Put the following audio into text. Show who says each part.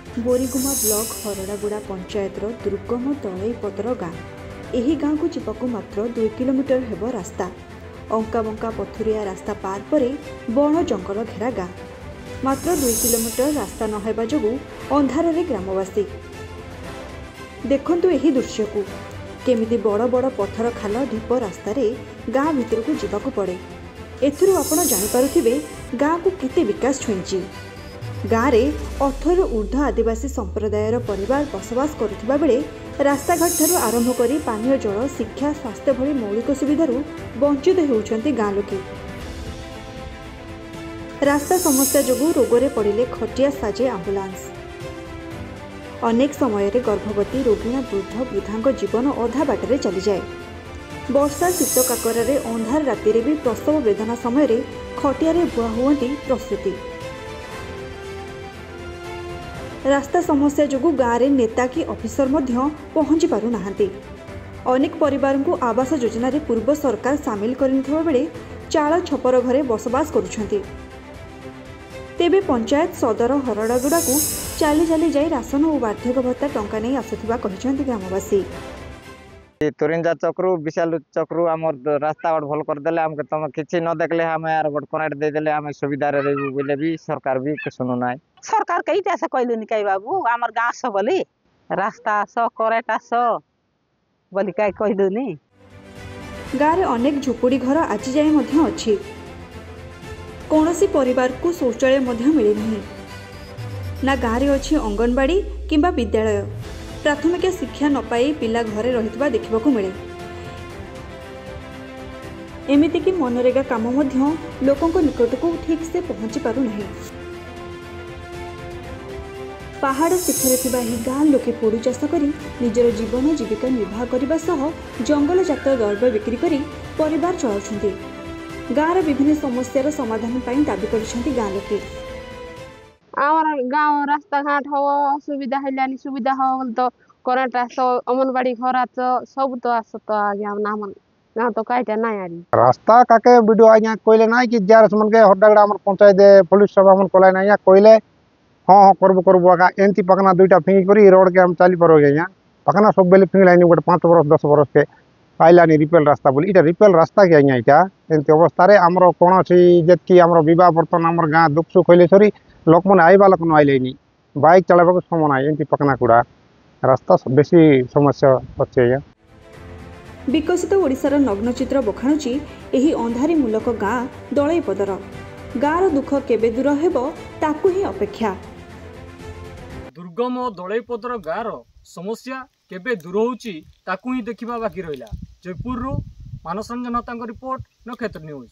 Speaker 1: Boriguma block हरड़ागुड़ा पंचायतर दुर्गम तलईपदर गाँ। यही गाँव को जीवाकू मात्र 2 किलोमीटर हेब रास्ता। अंका बंका पथुरिया रास्ता पार परे बण जंगल घेरा गाँ। मात्र 2 किलोमीटर रास्ता नहेबा जोगु अंधार रे ग्रामवासी देखंतु एही दृश्य को केमिति बड़ बड़ पत्थर खाल ढीप रास्ता रे गाँ भितर को जीवाकू पड़े। एथुरु आपण जानि पारुथिबे गाँ को केते विकास छुईची। गाँव में 18 ऊर्ध्व आदिवासी संप्रदायर परिवार बसवास करुथिबा बेले रास्ताघाट ठारू आरंभ करी पानीय जल, शिक्षा, स्वास्थ्य भली मौलिक सुविधारू वंचित होउछंती गाँ लोके। रास्ता समस्या जोगु रोगरे पड़िले खटिया साजे आंबुलांस। अनेक समय गर्भवती रोगिणा वृद्ध वृद्धांक जीवन अधा बाटरे चली जाए। वर्षा शीत काकरे अंधार राति भी प्रसव वेदना समय खटिया बुआ हुअंती प्रसूति। रास्ता समस्या जोगु गाँव में नेता कि ऑफिसर मध्य पहुंची पारु नाहांती। अनेक परिवार को आवास योजना रे पूर्व सरकार सामिल करनिथिबा बेले चाल छपर घरे बसवास करुछंती। तेबे पंचायत सदर हरड़ागुड़ा को चाली चाली जाई राशन और वार्षिक भत्ता टंका नहीं आसुथिबा कहिसंती ग्रामवासी।
Speaker 2: तुरिंजा चक्रू विशाल चक्रू आमर रास्ता भल कर देले हमके तुम किछि न देखले हम यार गोट कनेक्ट दे देले हम सुविधा रे रहबू बोले भी सरकार भी सुनु नाय।
Speaker 3: सरकार कई पैसा कहलुनी कई बाबू आमर गाँव सब बोली रास्ता स करेटा स बोली कई कहलुनी।
Speaker 1: गाँव में अनेक झोपड़ी घर आज जाए मध्य अछि। कौनसी परिवार को शौचालय मध्य मिले नहीं। ना गाँव में अछि अंगनवाड़ी किंबा विद्यालय। प्राथमिक शिक्षा न पाई पिला घरे रहितबा देखिबाकू मिले। एमिति कि मनरेगा काम मध्य लोकंक निकट को ठीक से पहुंची पारु नहीं। पहाड़ शिखर थिबा ही गाँ लोके पोड़ू चाष करी निजर जीवन जीविका निर्वाह करने सह जंगलजात द्रव्य बिक्री करी परिवार चलाउछंती। गाँव विभिन्न समस्यार समाधान पाई दाबी करिसेंती गाँ लोके।
Speaker 4: आमर गाँव रास्ता घाट हो सुविधा है सुविधा हो तो करेंट आस अंगनवाड़ी घर आस सब तो आस तो आज्ञा नाम ना तो कईटा ना यारी
Speaker 5: रास्ता काके वीडियो आज्ञा कोइले ना कि जार मन के हड्डागड़ा हमर पंचायत पुलिस सब हमन कोला ना या कोइले हां हां करबो आगा एंती पकना दुईटा फिंगी करी रोड के हम चाली परो गया पकना सब बेले फिंगी लाइन गोटे 5 वर्ष 10 वर्ष के पाइलानी रिपेल रास्ता बोली इटा रिपेल रास्ता के आज्ञा इटा एंती अवस्था रे हमर कोनोसी जेतकी हमर विवाह बर्तन हमर गाँ दुख सुख होइले सरी लोक मन आइबा लोक न आइलेनी बाइक चलाबा समय ना एंती पकना कुड़ा रास्ता बेसी समस्या अच्छे।
Speaker 1: विकसित ओडिशार नग्नचित्र बखाणुची एही अंधारी मूलक गाँ दलईपदर। गाँर दुख केबे दूर हेबो ताकू ही अपेक्षा।
Speaker 6: दुर्गम दलईपदर गाँर समस्या केबे दूर होउची ताकू ही देखिबा बाकी रहिला। जयपुर रो मानस रंजन रिपोर्ट नक्षत्र न्यूज।